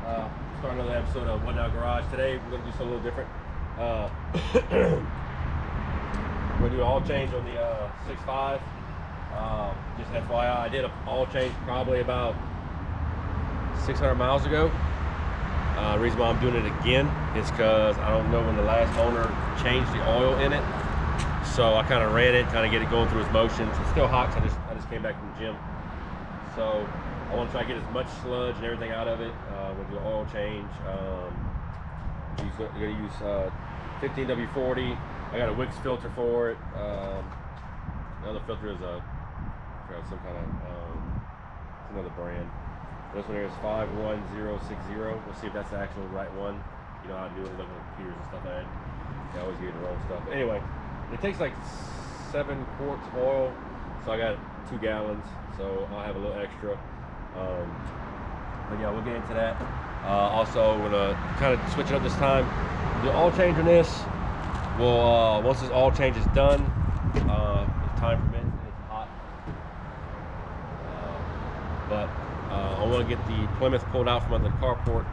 Start another episode of One Down Garage. Today we're gonna do something a little different. We're gonna do an all change on the 6.5. Just FYI, I did an all change probably about 600 miles ago. The reason why I'm doing it again is because I don't know when the last owner changed the oil in it. So I kind of ran it, kind of get it going through its motions. It's still hot, so I just came back from the gym. So I want to try to get as much sludge and everything out of it. We'll do an oil change. You're going to use 15W40. I got a Wix filter for it. The other filter is some kind of another brand. This one here is 51060. We'll see if that's the actual right one. You know how I do it, looking at computers and stuff like that. I always get the wrong stuff. But anyway, it takes like 7 quarts of oil, so I got 2 gallons. So I'll have a little extra. But yeah, we'll get into that. Also, we're gonna kind of switch it up this time. The oil change on this. We'll once this oil change is done, if time permits, it's hot. But I want to get the Plymouth pulled out from under the carport,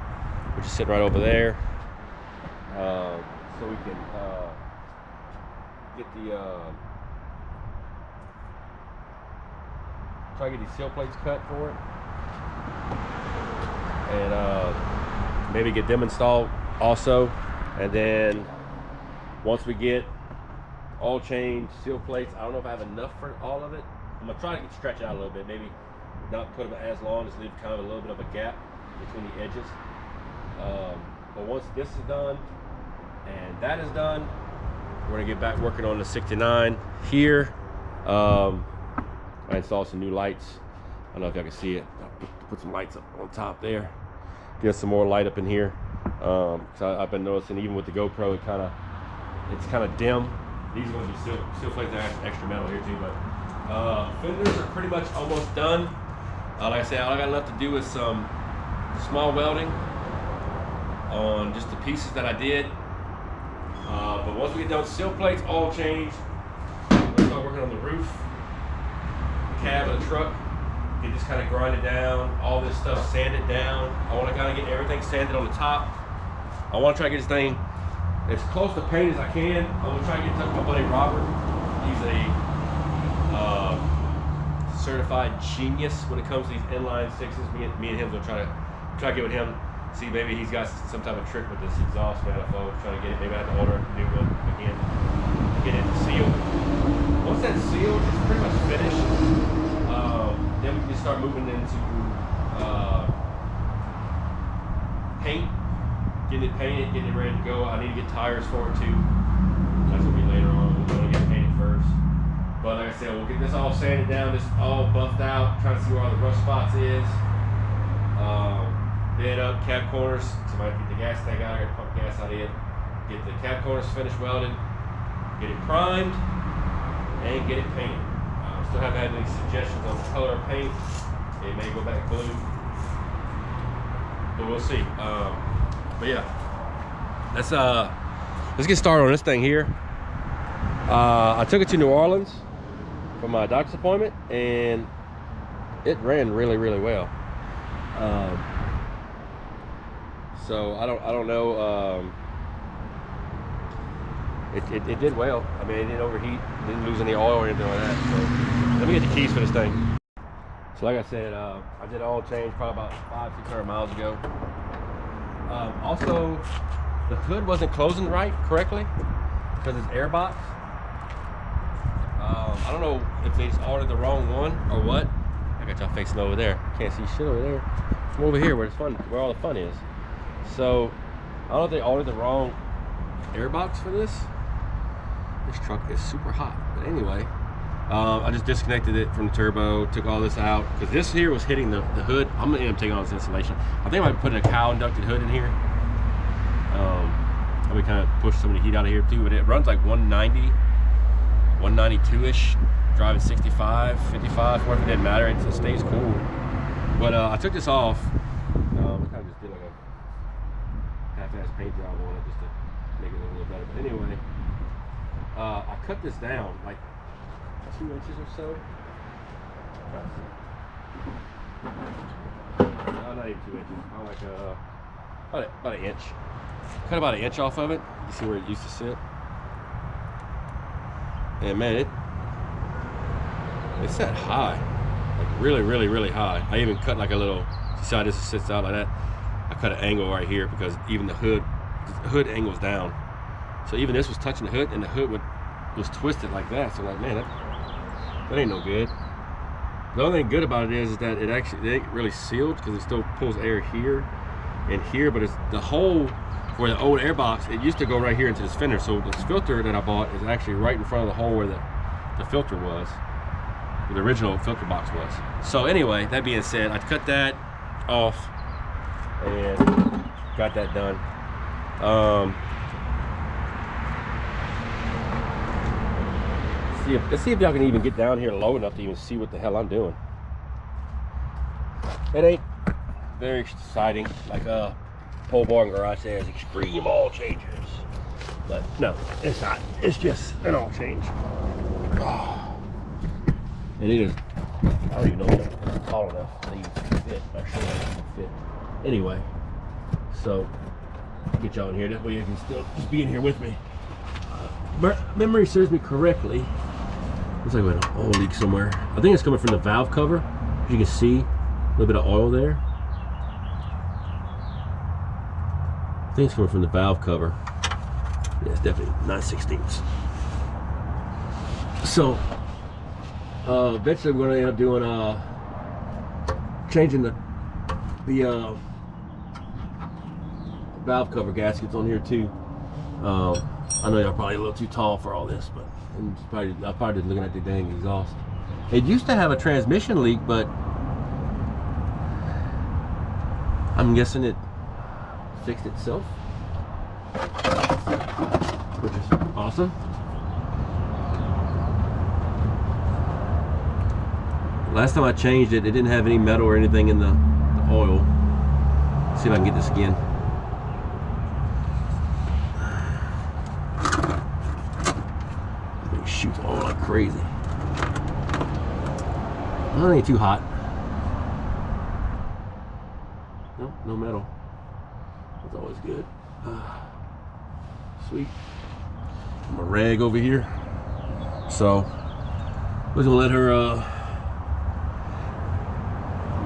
which is sitting right over there, so we can get the try to get these seal plates cut for it, and maybe get them installed also. And then once we get oil change, seal plates, I don't know if I have enough for all of it. I'm gonna try to stretch it out a little bit, maybe not put them as long, just leave kind of a little bit of a gap between the edges. But once this is done and that is done, we're gonna get back working on the 69 here. I installed some new lights. I don't know if y'all can see it. I'll put some lights up on top there. Get some more light up in here. So I've been noticing, even with the GoPro, it's kind of dim. These are going to be still plates that have extra metal here too. But fenders are pretty much almost done. Like I said, all I got left to do is some small welding on just the pieces that I did. But once we get done with seal plates, oil change, we'll start working on the roof, the cab of the truck. Get this kind of grinded down, all this stuff sanded down. I want to kind of get everything sanded on the top. I want to try to get this thing as close to paint as I can. I'm going to try to get in touch with my buddy Robert. He's a certified genius when it comes to these inline sixes. Me and him will try to get with him. See, maybe he's got some type of trick with this exhaust manifold. Trying to get it. Maybe I have to order a new one again. Get it sealed. Once that's sealed, it's pretty much finished. Then we can start moving into paint, getting it painted, getting it ready to go. I need to get tires for it too. That's gonna be later on. We're gonna get it painted first. But like I said, we'll get this all sanded down, this all buffed out, trying to see where all the rough spots is. Bed up, cab corners. Somebody get the gas tank out. I gotta pump gas out in. Get the cab corners finished welded. Get it primed and get it painted. Still haven't had any suggestions on the color of paint. It may go back blue, but we'll see. But yeah, let's get started on this thing here. I took it to New Orleans for my doctor's appointment, and it ran really well. So I don't know. It did well. I mean, it didn't overheat, didn't lose any oil or anything like that. So let me get the keys for this thing. So like I said, I did oil change probably about 500-600 miles ago. Also, the hood wasn't closing correctly because it's air box. I don't know if they just ordered the wrong one or what. I got y'all facing over there. Can't see shit over there. Come over here where it's fun, where all the fun is. So I don't know if they ordered the wrong air box for this. This truck is super hot, but anyway, I just disconnected it from the turbo, took all this out because this here was hitting the hood. I'm gonna end up taking all this insulation. I think I might put a cowl inducted hood in here. Let me kind of push some of the heat out of here too. But it runs like 190, 192-ish, driving 65, 55. It didn't matter. It stays cool. But I took this off. I kind of just did like a half-ass paint job on it just to make it look a little better. But anyway. I cut this down like 2 inches or so. No, not even 2 inches. Probably like about an inch. Cut about an inch off of it. You see where it used to sit? And man, it's that high, like really high. I even cut like a little. See how this sits out like that? I cut an angle right here because even the hood angles down. So even this was touching the hood, and the hood was twisted like that. So like, man, that ain't no good. The only thing good about it is that it ain't really sealed because it still pulls air here and here, but it's the hole for the old air box. It used to go right here into this fender. So this filter that I bought is actually right in front of the hole where the filter was, where the original filter box was. So anyway, that being said, I cut that off and got that done. Let's see if y'all can even get down here low enough to even see what the hell I'm doing. It ain't very exciting like pole barn garage says extreme oil changes, but no, it's not. It's just an oil change. And it is, I don't even know if it's tall enough to even fit. I'm sure it can fit. Anyway, so get y'all in here. That way you can still just be in here with me. Memory serves me correctly. Looks like we had an oil leak somewhere. I think it's coming from the valve cover. As you can see, a little bit of oil there. I think it's coming from the valve cover. Yeah, it's definitely 9/16. So, eventually we're going to end up doing changing the valve cover gaskets on here too. I know y'all probably a little too tall for all this, but I'm probably just looking at the dang exhaust. It used to have a transmission leak, but I'm guessing it fixed itself, which is awesome. Last time I changed it, it didn't have any metal or anything in the oil. Let's see if I can get this again. It shoots oil like crazy. Well, it ain't too hot. No metal. That's always good. Sweet. My rag over here. So we're gonna let her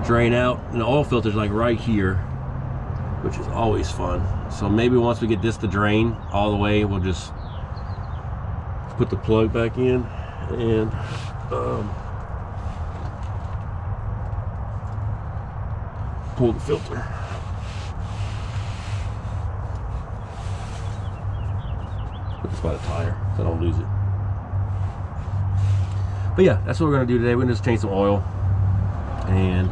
drain out, and the oil filter's like right here, which is always fun. So maybe once we get this to drain all the way, we'll just put the plug back in and pull the filter. Put this by the tire so I don't lose it. But yeah, that's what we're gonna do today. We're gonna just change some oil. And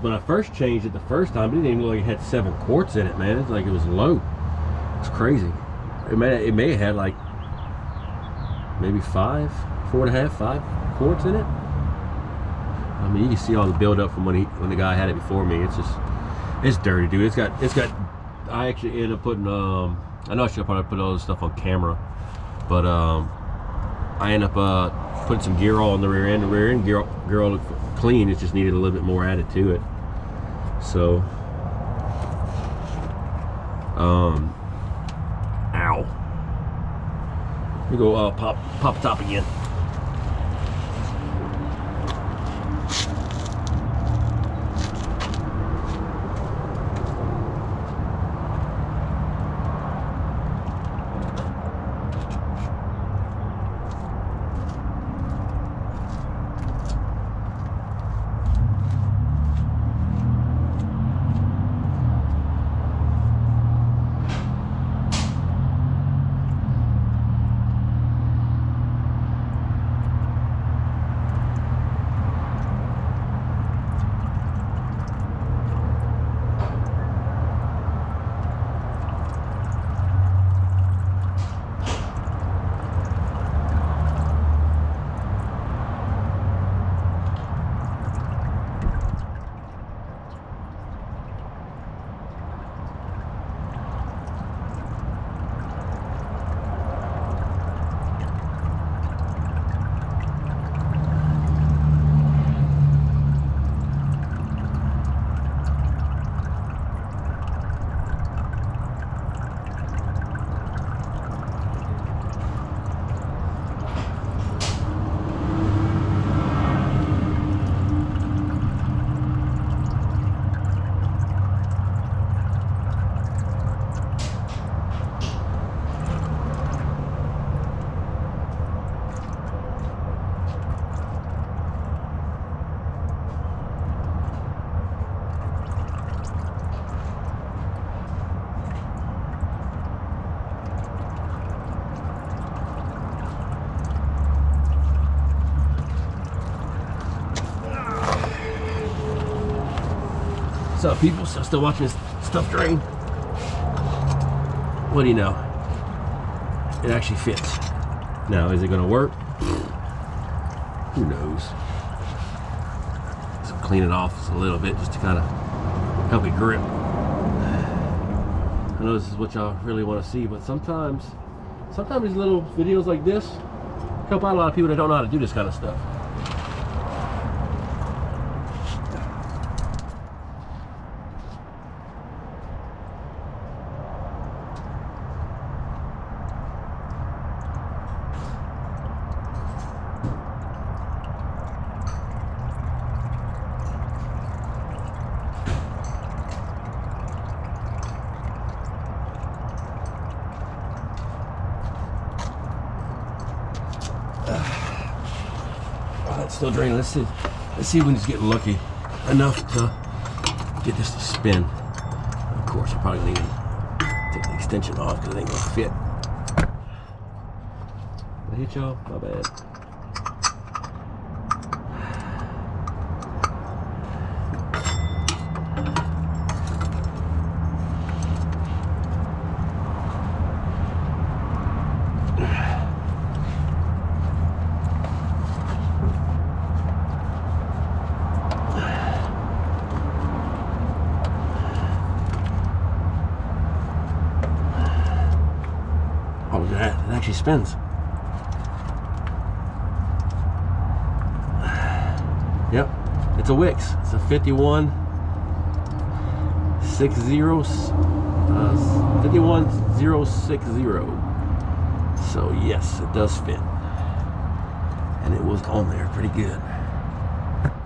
when I first changed it the first time, it didn't even look like it had 7 quarts in it, man. It's like it was low. It's crazy. It may have had like maybe 4 and a half, 5 quarts in it. I mean, you can see all the buildup from when the guy had it before me. It's dirty, dude. It's got. I actually ended up putting. I know I should probably put all this stuff on camera, but I ended up putting some gear oil on the rear end. The rear end gear oil looked clean. It just needed a little bit more added to it. So, ow. Let me go pop top again. What's up, people? Still watching this stuff drain? What do you know? It actually fits. Now, is it gonna work? Who knows? So clean it off just a little bit just to kind of help it grip. I know this is what y'all really want to see, but sometimes these little videos like this help out a lot of people that don't know how to do this kind of stuff. Still draining. Let's see if we can just get lucky enough to get this to spin. Of course, I'm probably gonna need to take the extension off because it ain't gonna fit. Did I hit y'all? My bad. It actually spins. Yep, it's a Wix. It's a 51060. So yes, it does fit, and it was on there pretty good.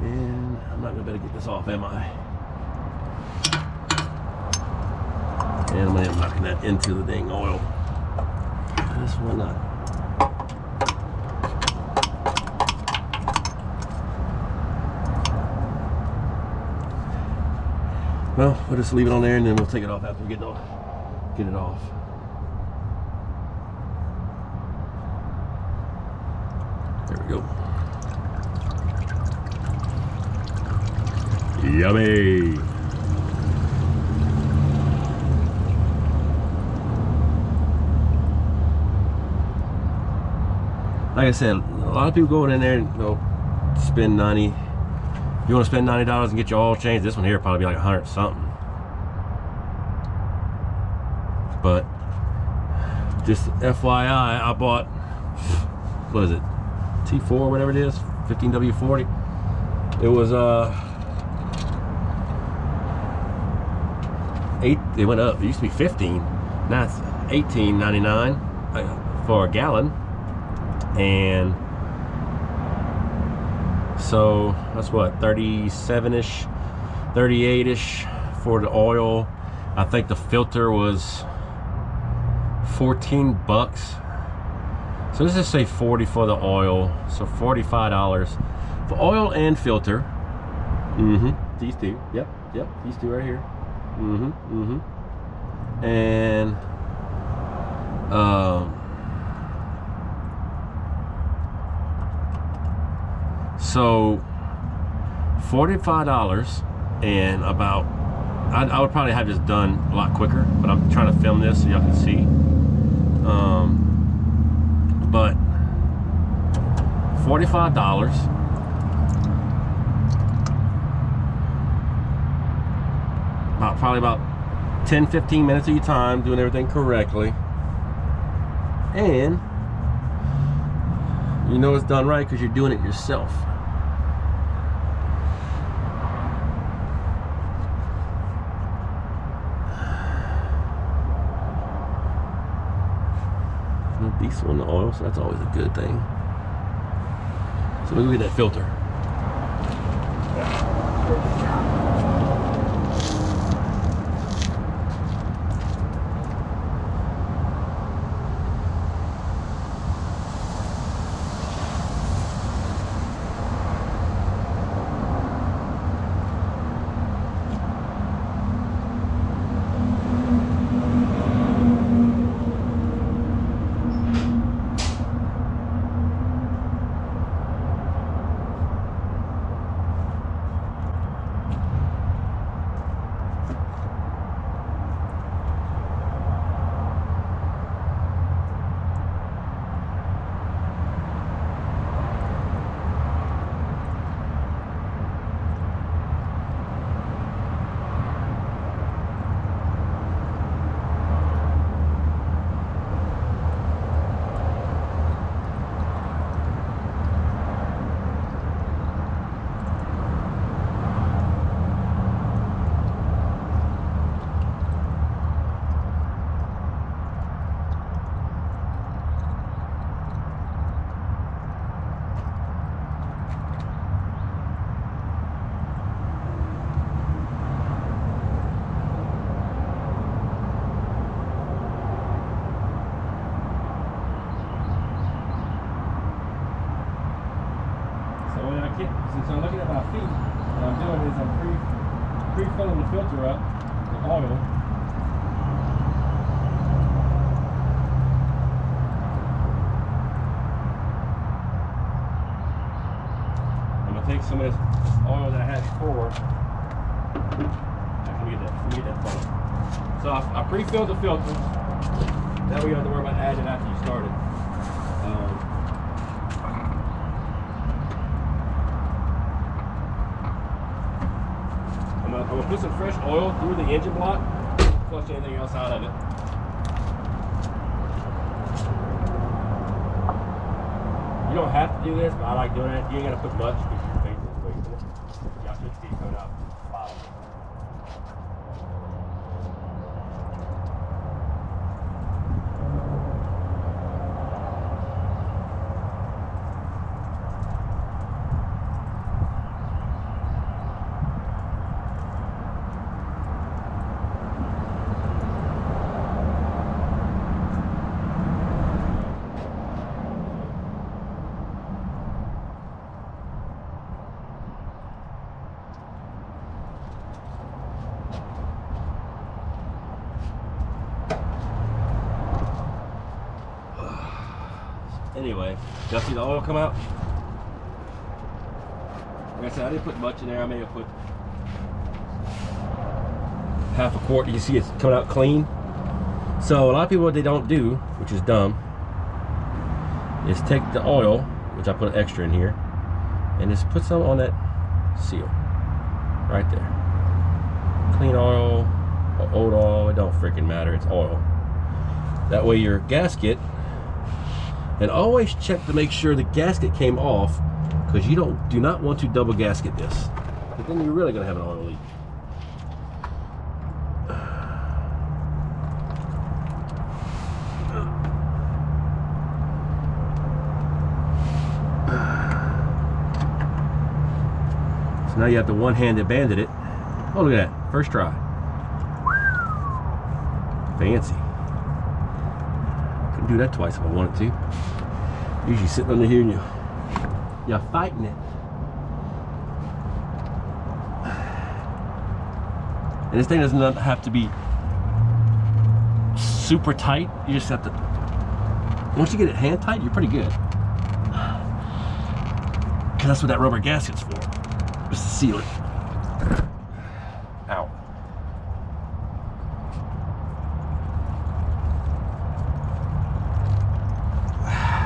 And I'm not gonna be able to get this off, am I? And I'm gonna end up knocking that into the dang oil. This one not. Well, we'll just leave it on there and then we'll take it off after we get it off. There we go. Yummy. Like I said, a lot of people go in there and spend 90. If you want to spend $90 and get your oil changed, this one here probably be like 100 something. But just FYI, I bought, what is it, T4, whatever it is, 15W40. It was it went up. It used to be 15. Now it's $18.99 for a gallon. And so that's what, 37-ish, 38-ish for the oil. I think the filter was 14 bucks. So let's just say 40 for the oil. So $45 for oil and filter. These two. Yep. These two right here. And so $45 and about, I would probably have this done a lot quicker, but I'm trying to film this so y'all can see. But $45, probably about 10-15 minutes of your time doing everything correctly, and you know it's done right because you're doing it yourself. No diesel in the oil, so that's always a good thing. So let me get that filter. filling the filter up with oil. I'm gonna take some of this oil that I had before. Let me get that funnel. So I pre-filled the filters. Now we don't have to worry about adding it after you started. I'm gonna put some fresh oil through the engine block, flush anything else out of it. You don't have to do this, but I like doing it. You ain't gotta put much because your face is wasting it. Y'all should see it coming out the bottom. Anyway, y'all see the oil come out? Like I said, I didn't put much in there. I may have put half a quart. You can see it's coming out clean. So a lot of people, what they don't do, which is dumb, is take the oil, which I put an extra in here, and just put some on that seal right there. Clean oil or old oil, it don't freaking matter. It's oil. That way your gasket. And always check to make sure the gasket came off, because you do not want to double gasket this, but then you're really going to have an oil leak. So now you have to one-handed bandit it. Oh, look at that, first try. Fancy. Couldn't do that twice if I wanted to. Usually sitting under here and you're fighting it. And this thing doesn't have to be super tight. You just have to, once you get it hand tight, you're pretty good. Because that's what that rubber gasket's for, just to seal it. Ow.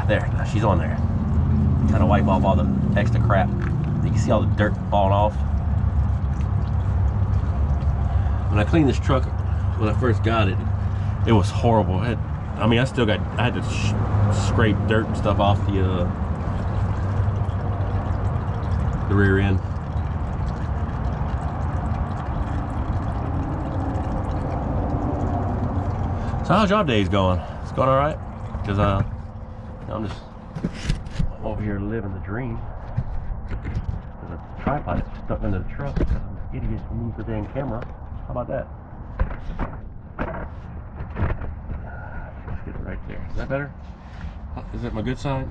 There, now she's on there. Kind of wipe off all the extra crap. You can see all the dirt falling off. When I cleaned this truck, when I first got it, it was horrible. I had to scrape dirt and stuff off the rear end. So how's your days going? It's going all right? Because I'm just over here living the dream. There's a tripod stuck into the truck because an idiot moved the dang camera. How about that? Let's get it right there. Is that better? Is that my good side?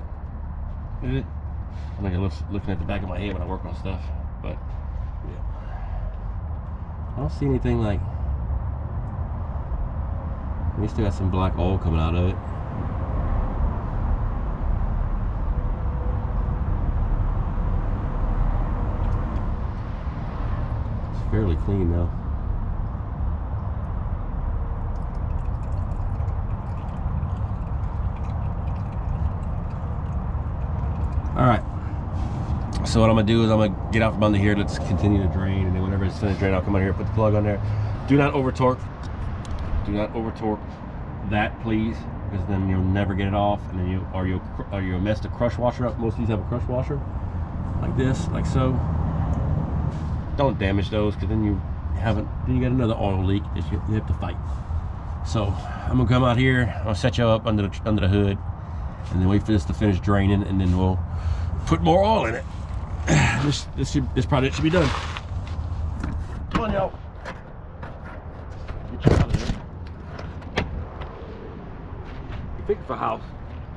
Is it? I think I'm looking at the back of my head when I work on stuff, but yeah. I don't see anything like. We still got some black oil coming out of it. Fairly clean now. All right. So what I'm gonna do is I'm gonna get out from under here. Let's continue to drain, and then whenever it's finished draining, I'll come out here, put the plug on there. Do not over torque. Do not over torque that, please, because then you'll never get it off, and then you'll mess the crush washer up. Most of these have a crush washer like this, like so. Don't damage those, because then you got another oil leak that you have to fight. So I'm gonna come out here. I'll set you up under the hood, and then wait for this to finish draining, and then we'll put more oil in it. This project should be done. Come on, y'all. Get you out of there. You think for how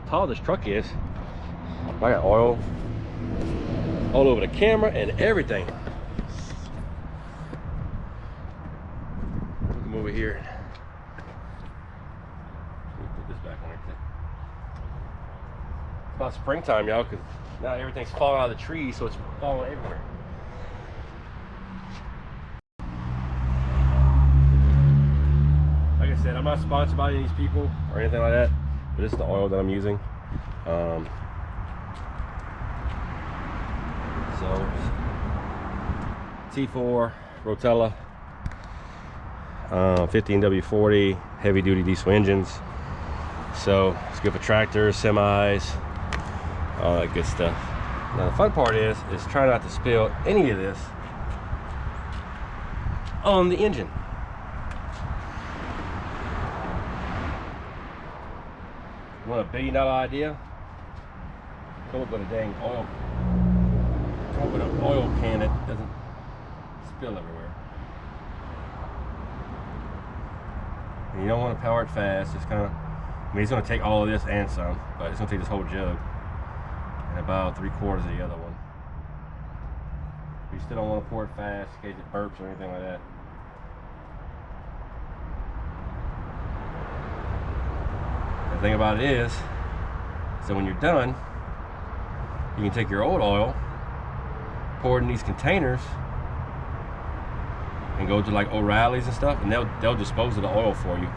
tall this truck is? I got oil all over the camera and everything. Come over here. Let me put this back on right there. It's about springtime, y'all, because now everything's falling out of the trees, so it's falling everywhere. Like I said, I'm not sponsored by any of these people or anything like that, but this is the oil that I'm using. So T4 Rotella, 15W40 heavy duty diesel engines. So it's good for tractors, semis, all that good stuff. Now the fun part is try not to spill any of this on the engine. You want $1 billion idea? Come up with a dang oil. Come up with an oil can that doesn't spill everywhere. And you don't want to power it fast. It's kind of, I mean, it's going to take all of this and some, but it's going to take this whole jug and about 3/4 of the other one. You still don't want to pour it fast in case it burps or anything like that. The thing about it is, so when you're done, you can take your old oil, pour it in these containers, and go to like O'Reilly's and stuff, and they'll dispose of the oil for you.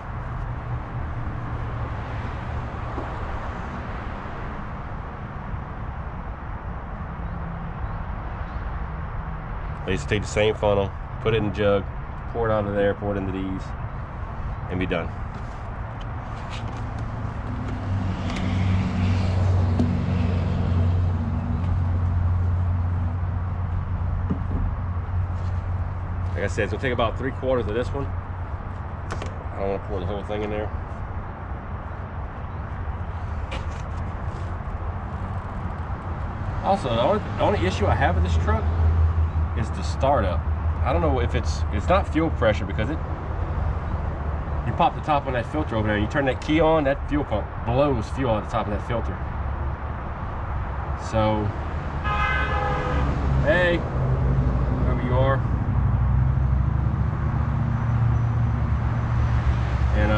They just take the same funnel, put it in the jug, pour it out of there, pour it into these, and be done. Like I said, it's gonna take about 3/4 of this one. I don't want to pour the whole thing in there. Also, the only issue I have with this truck is the startup. I don't know if it's not fuel pressure, because you pop the top on that filter over there, and you turn that key on, that fuel pump blows fuel out the top of that filter. So, hey, whoever you are. And I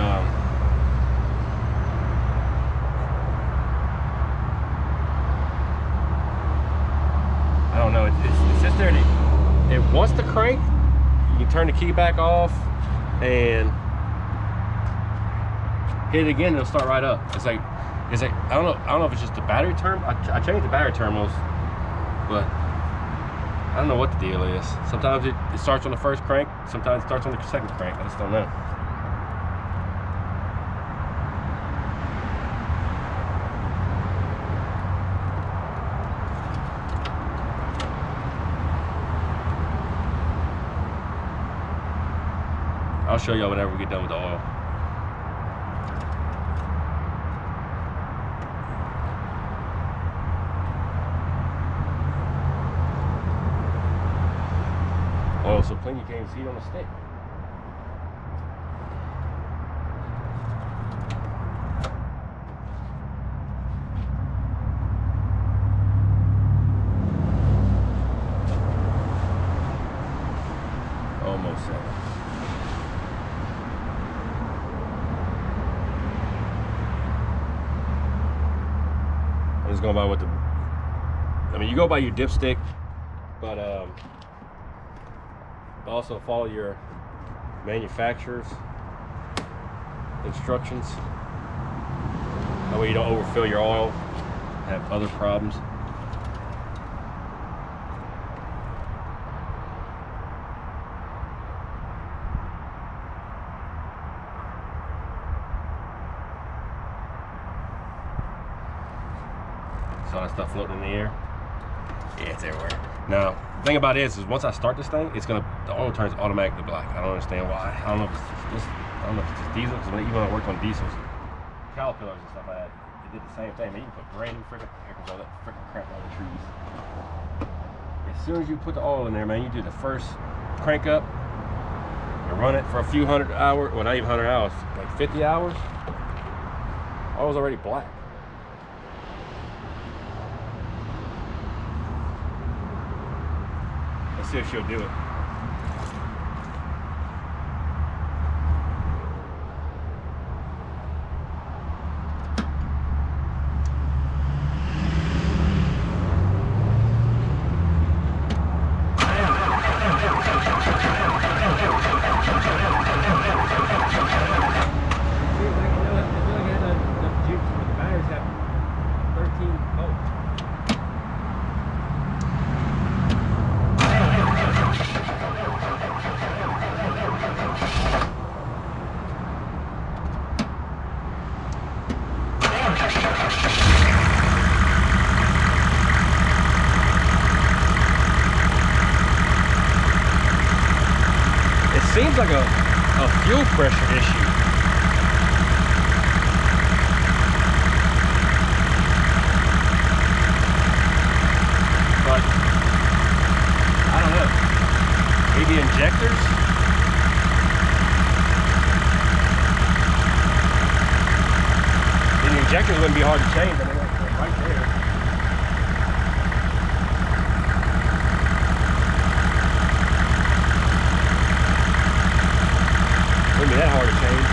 don't know, it sits there and it wants to crank. You can turn the key back off and hit it again, it'll start right up. It's like I don't know if it's just the battery term. I changed the battery terminals, but I don't know what the deal is. Sometimes it starts on the first crank, sometimes it starts on the second crank. I just don't know. I'll show y'all whenever we get done with the oil. Oil so clean you can't even see it on the stick. Almost so. I'm just going by what I mean, you go by your dipstick, but also follow your manufacturer's instructions. That way you don't overfill your oil, have other problems. Saw that stuff floating in the air? Yeah, it's everywhere. Now, the thing about it is once I start this thing, the oil turns automatically black. I don't understand why. I don't know if it's just diesel, because even when I worked on diesels, Caterpillars and stuff like that, it did the same thing. Man, you can put brand new freaking all that freaking crap on the trees. As soon as you put the oil in there, man, you do the first crank up and run it for a few hundred hours, well, not even 100 hours, like 50 hours, oil's already black. Let's see if she'll do it. seems like a fuel pressure issue. But I don't know. Maybe injectors? And the injectors wouldn't be hard to change. I mean, they're right there. Wouldn't be that hard to change.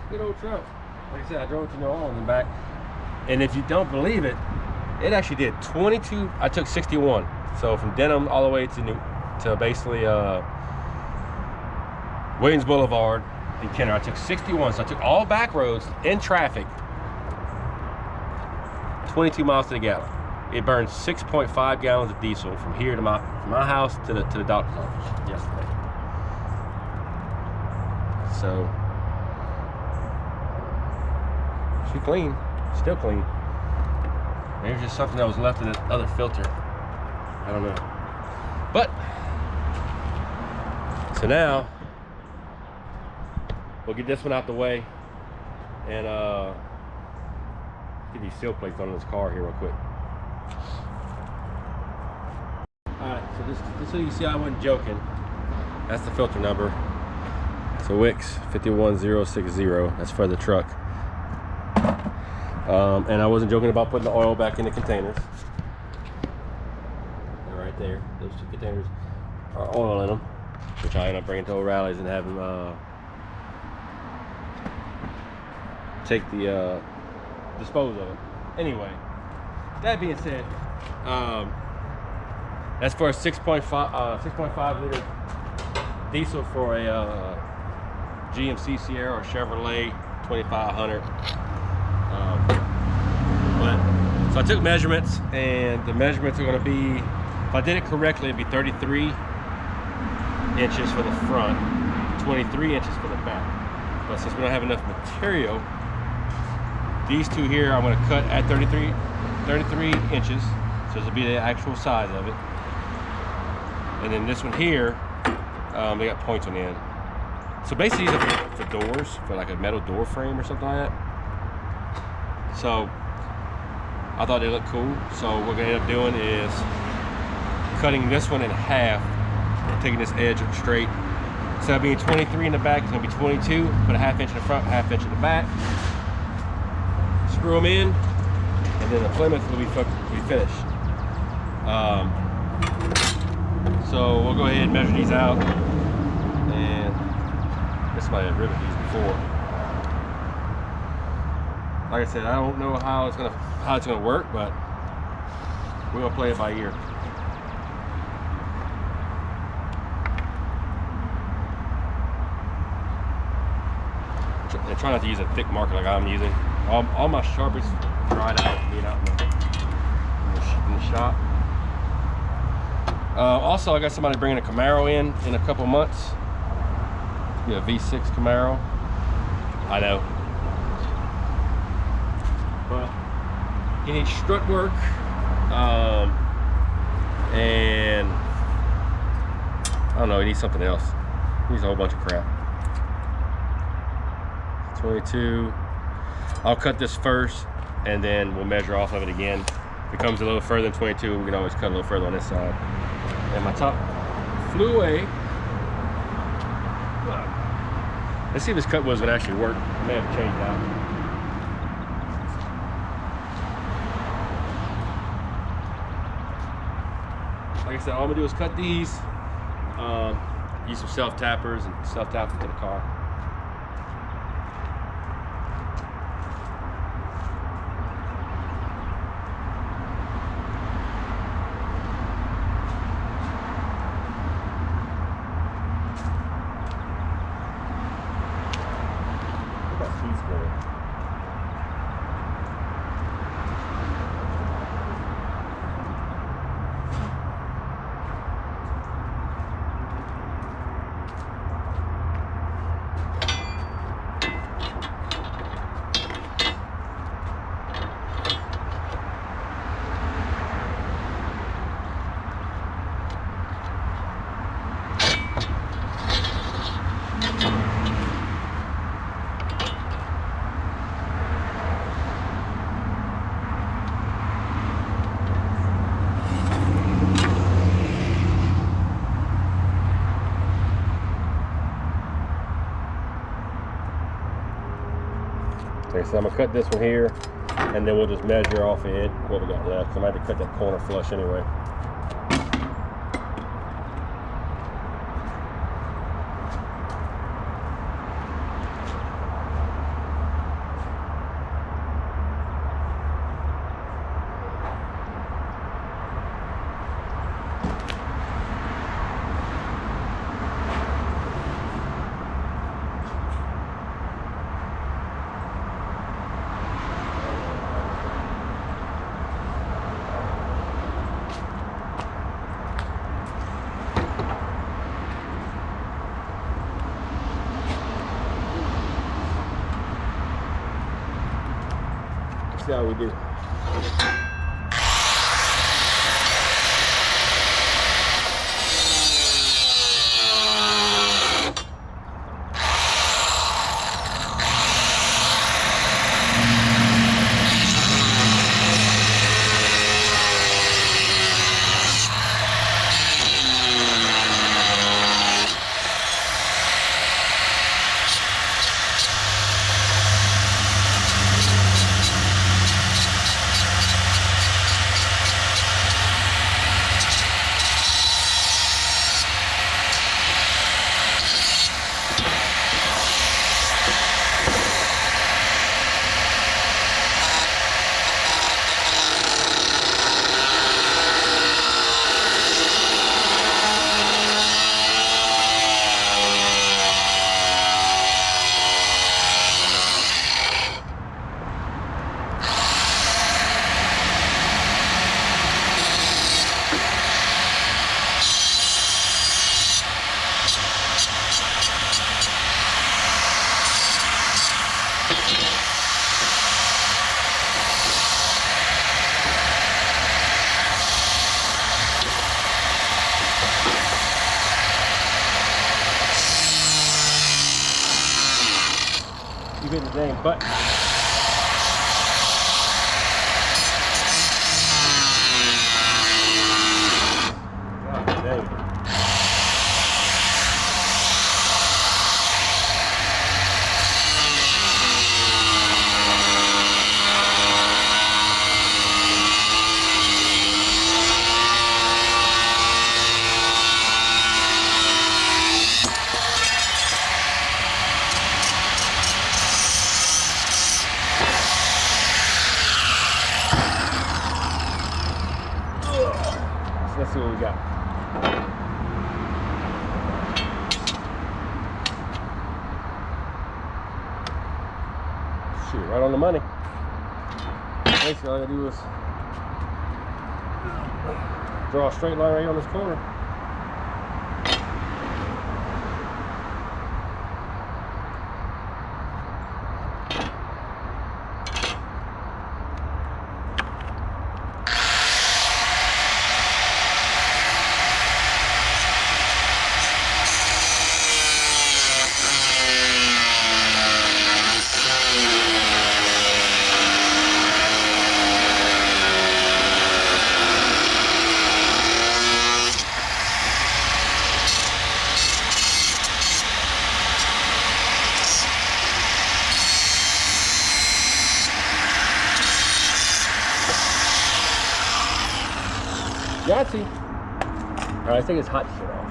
Good old truck. Like I said, I drove it to New Orleans and back. And if you don't believe it, it actually did 22. I took 61. So from Denham all the way to basically Williams Boulevard in Kenner, I took 61. So I took all back roads in traffic, 22 miles to the gallon. It burned 6.5 gallons of diesel from here to my house to the doctor's office yesterday. So she's clean, still clean. Maybe just something that was left in the other filter. I don't know. But so now we'll get this one out the way and get these seal plates on this car here real quick. Alright, so this so you see I wasn't joking. That's the filter number. So Wix 51060. That's for the truck. And I wasn't joking about putting the oil back in the containers. They're right there. Those two containers are oil in them, which I end up bringing to O'Reilly's and have them take the dispose of it. Anyway, that being said, that's for a 6.5 liter diesel for a GMC Sierra or Chevrolet 2500. So I took measurements, and the measurements are going to be, if I did it correctly, it'd be 33 inches for the front, 23 inches for the back. But since we don't have enough material, these two here I'm going to cut at 33 inches, so this will be the actual size of it. And then this one here, they got points on the end. So basically these are for doors, for like a metal door frame or something like that. So I thought they looked cool. So what we're gonna end up doing is cutting this one in half, taking this edge straight. So being 23 in the back, it's gonna be 22. Put a ½ inch in the front, ½ inch in the back. Screw them in, and then the Plymouth will be finished. So we'll go ahead and measure these out. And this might have riveted these before. Like I said, I don't know how it's gonna work, but we're gonna play it by ear. And try not to use a thick marker like I'm using. All my Sharpies dried out, being out in the shop. Also, I got somebody bringing a Camaro in a couple months. Be a V6 Camaro. I know. But he needs strut work, and I don't know, he needs something else. He needs a whole bunch of crap. 22. I'll cut this first, and then we'll measure off of it again. If it comes a little further than 22, we can always cut a little further on this side. And my top flew away. Let's see if this cut was gonna actually work. I may have changed out. Like I said, all I'm gonna do is cut these, use some self-tappers and self-tap them to the car. Okay, so I'm gonna cut this one here, and then we'll just measure off it what we got left. I might have to cut that corner flush anyway. See how we do. You hit the dang button. God dang. Let's see what we got. Shoot, right on the money. Basically, all I gotta do is draw a straight line right on this corner. Yahtzee. Alright, I think it's hot shit off.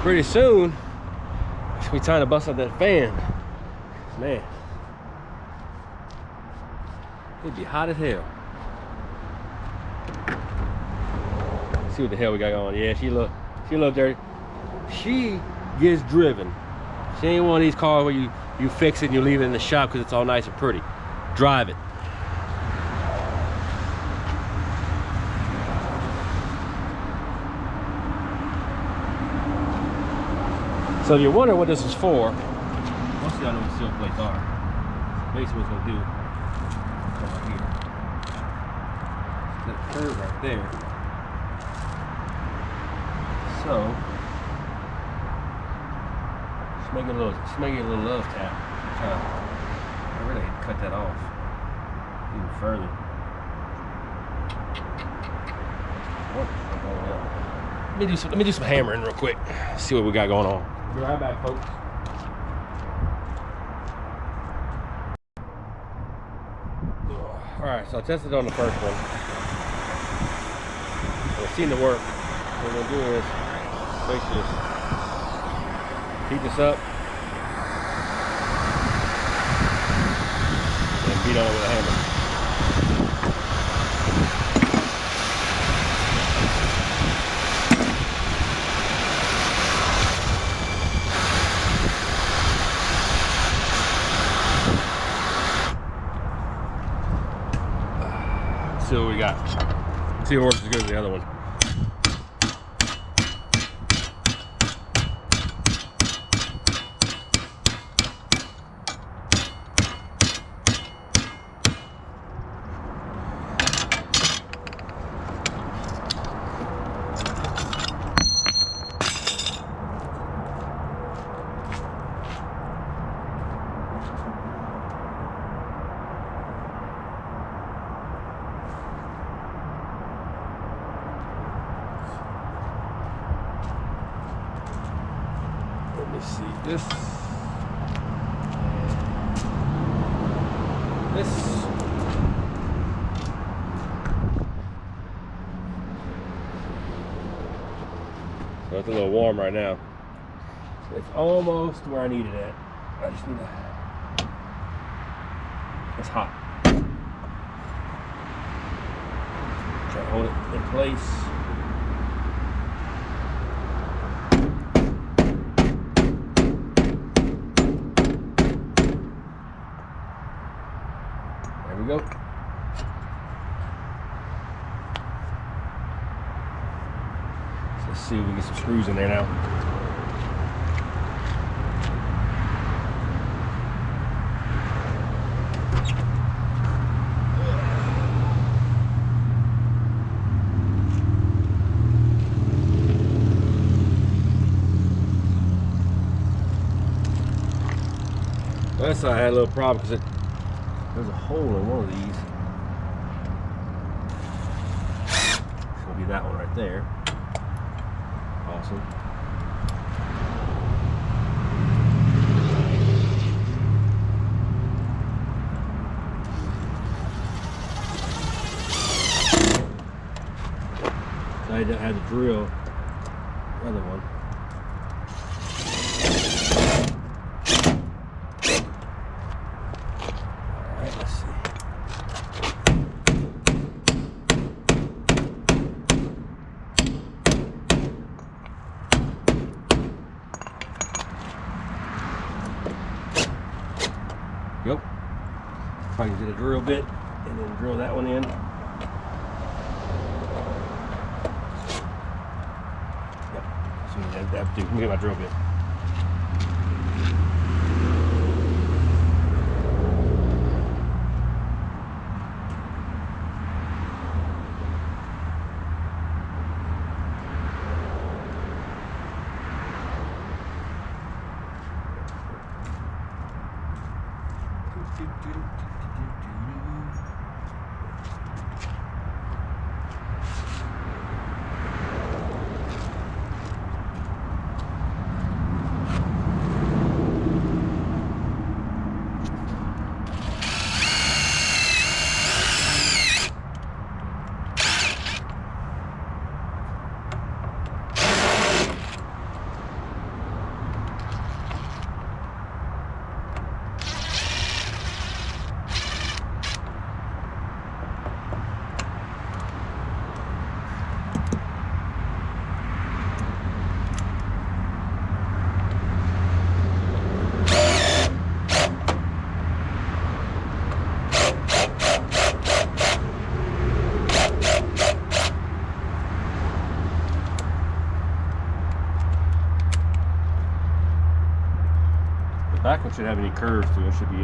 Pretty soon, it's gonna be time to bust out that fan. Man, it'd be hot as hell. See what the hell we got going. Yeah, she look dirty. She gets driven. She ain't one of these cars where you fix it and you leave it in the shop because it's all nice and pretty. Drive it. So if you're wondering what this is for, most of y'all know what seal plates are. Basically what it's gonna do, right here. That curve right there. So just make it a little love tap. I really hate to cut that off. even further. Let me do some hammering real quick. See what we got going on. Be right back, folks. All right, so I tested on the first one. It seemed to work. What we're gonna do is basically just heat this up and beat on it with a hammer. See what we got. See if it works as good as the other one. Let me see this. So it's a little warm right now. It's almost where I need it at. I just need to. It's hot. Try to hold it in place. There we go. So let's see if we can get some screws in there now. That's why I had a little problem because there's a hole in one of these. It's gonna be that one right there. Awesome. So I had to drill the other one. Yep. If I can get a drill bit and then drill that one in. Yep. So that do. Let me get my drill bit. The back one should have any curves to it. It should be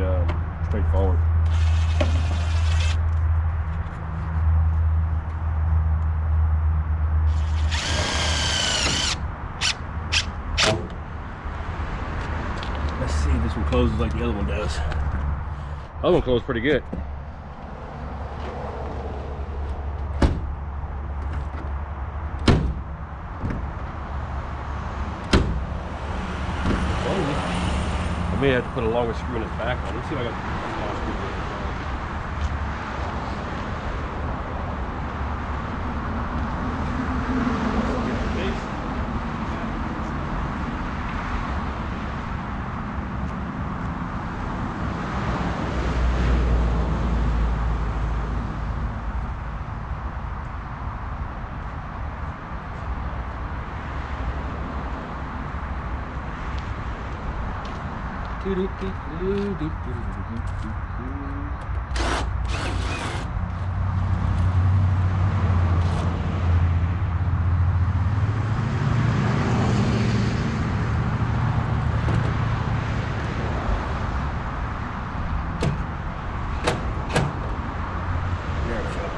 straightforward. Let's see if this one closes like the other one does. The other one closed pretty good. may have to put a longer screw in his back one. Let's see if I got a small screw in it.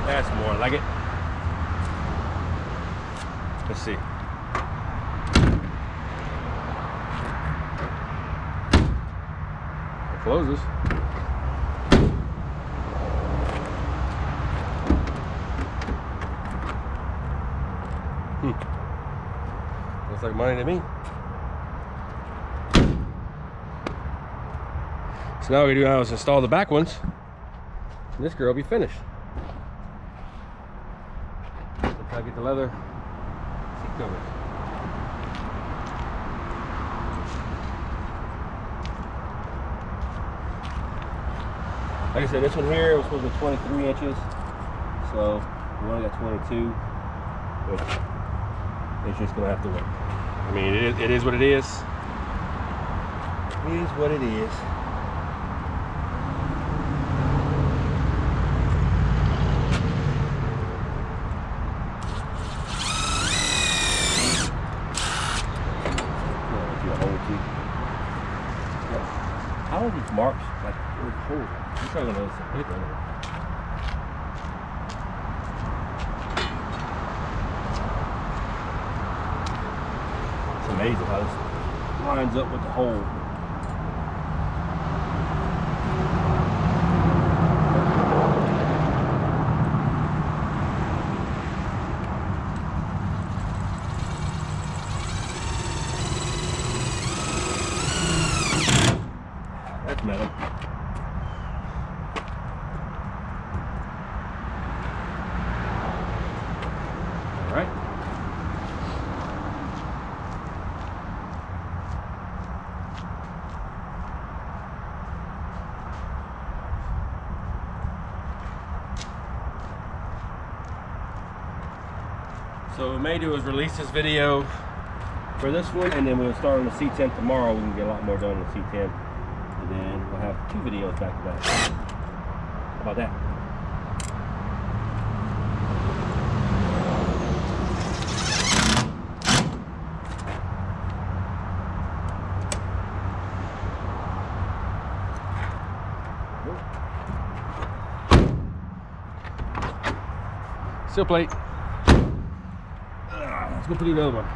That's more like it. Let's see. It closes. Looks like money to me. So now what we do now is install the back ones, and this girl will be finished. I'll get the leather seat covers. Like I said, this one here was supposed to be 23 inches, so we only got 22, but it's just gonna have to work. I mean, it is what it is. It is what it is. How are these marks like holes? I'm trying to notice it. It's amazing how this lines up with the hole. That's metal. All right. So what we may do is release this video for this one, and then we'll start on the C10 tomorrow. We can get a lot more done on the C10. And then we'll have 2 videos back to back. How about that? Steel plate. Let's go put another one.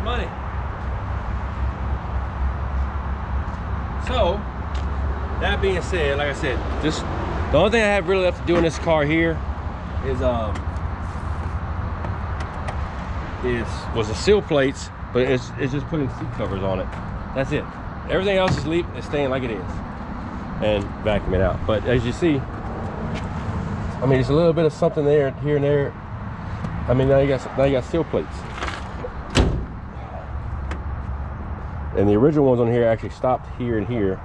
Money. So that being said, like I said, just the only thing I have really left to do in this car here is was the seal plates, but it's just putting seat covers on it. That's it. Everything else is staying like it is, and vacuum it out. But as you see, I mean, it's a little bit of something there, here and there. I mean, now you got seal plates. And the original ones on here actually stopped here and here,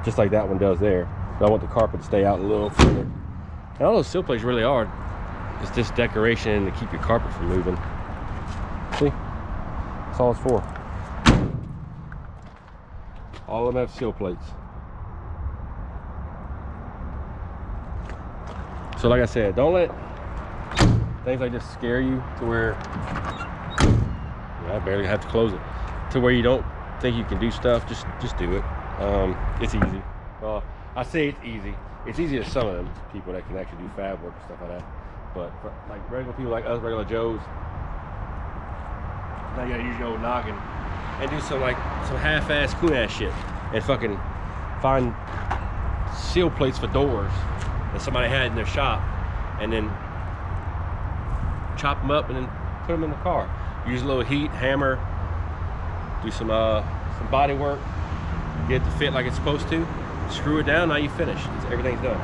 just like that one does there. But I want the carpet to stay out a little further. And all those seal plates really are It's just decoration to keep your carpet from moving. See? That's all it's for. All of them have seal plates. So like I said, don't let things like this scare you to where, I barely have to close it, to where you don't think you can do stuff. Just do it. It's easy. I say it's easy. It's easy to some of them people that can actually do fab work and stuff like that. But for like regular people like us, regular Joes, now you gotta use your old noggin and do some half-ass, cool-ass shit and fucking find seal plates for doors that somebody had in their shop, and then chop them up and then put them in the car. Use a little heat, hammer, do some body work, get it to fit like it's supposed to, screw it down, now you finish. Everything's done.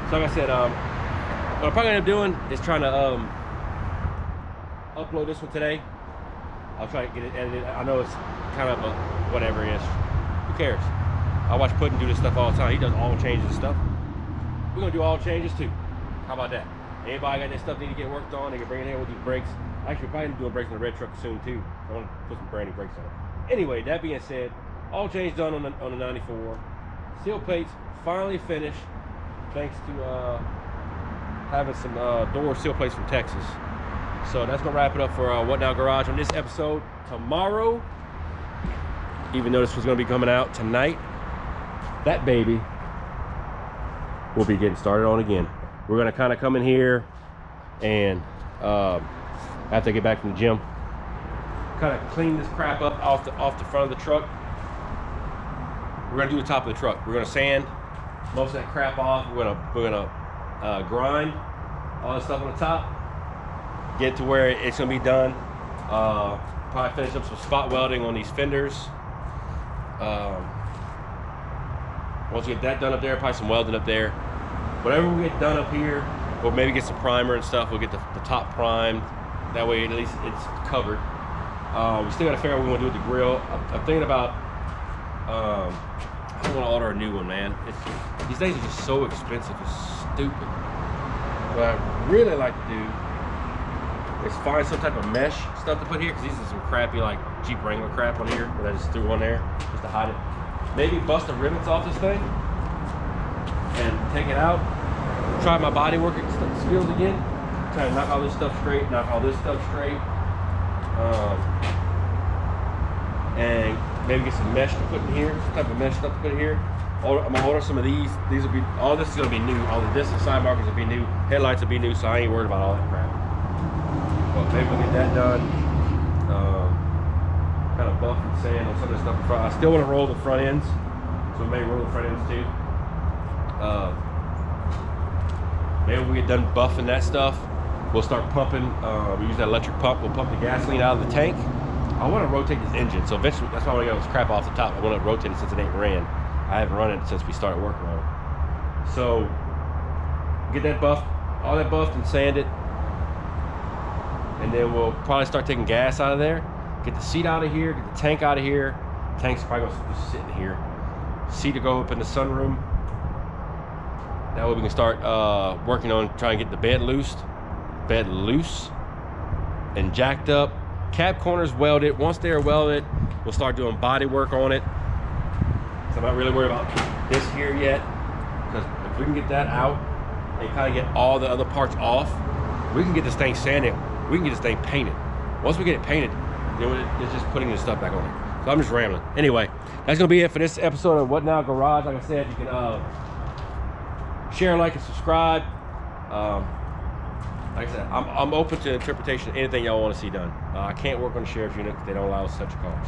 So like I said, what I'm probably gonna end up doing is trying to upload this one today. I'll try to get it edited. I know it's kind of a whatever it is. Who cares? I watch Puddin do this stuff all the time. He does all changes and stuff. We're gonna do all changes too. How about that? Anybody got that stuff need to get worked on, they can bring it in, we'll do brakes. Actually, probably doing brakes on the red truck soon too. I want to put some brand new brakes on it. Anyway, that being said, all change done on the 94. Seal plates finally finished, thanks to having some door seal plates from Texas. So that's gonna wrap it up for What Now Garage on this episode. Tomorrow, even though this was gonna be coming out tonight, that baby will be getting started on again. We're gonna kind of come in here and after I get back from the gym, kind of clean this crap up off the front of the truck. We're gonna do the top of the truck. We're gonna sand most of that crap off. We're gonna grind all the stuff on the top, get to where it's gonna be done. Probably finish up some spot welding on these fenders. Once we get that done up there, probably some welding up there. Whatever we get done up here, we'll maybe get some primer and stuff. We'll get the top primed. That way at least it's covered. We still gotta figure out what we want to do with the grill. I'm thinking about, I don't want to order a new one, man. These days are just so expensive, it's stupid. What I really like to do is find some type of mesh stuff to put here, because these are some crappy like Jeep Wrangler crap on here that I just threw on there just to hide it. Maybe bust the rivets off this thing and take it out. Try my body work skills again. Try to knock all this stuff straight, knock all this stuff straight. And maybe get some mesh to put in here, some type of mesh stuff to put in here. I'm gonna order some of these. These will be, all this is gonna be new. All the disc and side markers will be new. Headlights will be new, so I ain't worried about all that crap. But maybe we'll get that done. Kind of buff and sand on some of this stuff in front. I still want to roll the front ends, so we may roll the front ends too. Maybe when we get done buffing that stuff, we'll start pumping. We use that electric pump. We'll pump the gasoline out of the tank. I want to rotate this engine, so eventually that's why I want to get this crap off the top. I want to rotate it since it ain't ran. I haven't run it since we started working on it. So get that buffed, all that buffed and sanded, and then we'll probably start taking gas out of there. Get the seat out of here, get the tank out of here. Tank's probably gonna just sit in here. Seat to go up in the sunroom. That way we can start working on trying to get the bed loose and jacked up. Cab corners welded. Once they're welded, we'll start doing body work on it. So I'm not really worried about this here yet, because if we can get that out and kind of get all the other parts off, we can get this thing sanded. We can get this thing painted. Once we get it painted, then it's just putting the stuff back on there. So I'm just rambling. Anyway, that's gonna be it for this episode of What Now Garage. Like I said, you can share, like, and subscribe. Like I said, I'm open to interpretation of anything y'all want to see done. I can't work on the sheriff's unit because they don't allow such cars.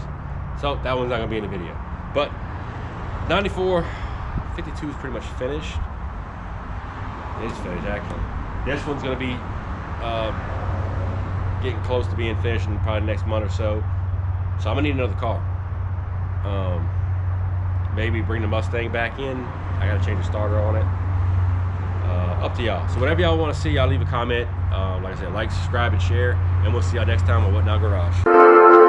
So that one's not gonna be in the video. But 94, 52 is pretty much finished. It is finished actually. This one's gonna be getting close to being finished in probably the next month or so. So I'm gonna need another car. Maybe bring the Mustang back in. I gotta change the starter on it. Up to y'all. So whatever y'all want to see, y'all leave a comment. Like I said, like, subscribe, and share, and we'll see y'all next time on What Now Garage.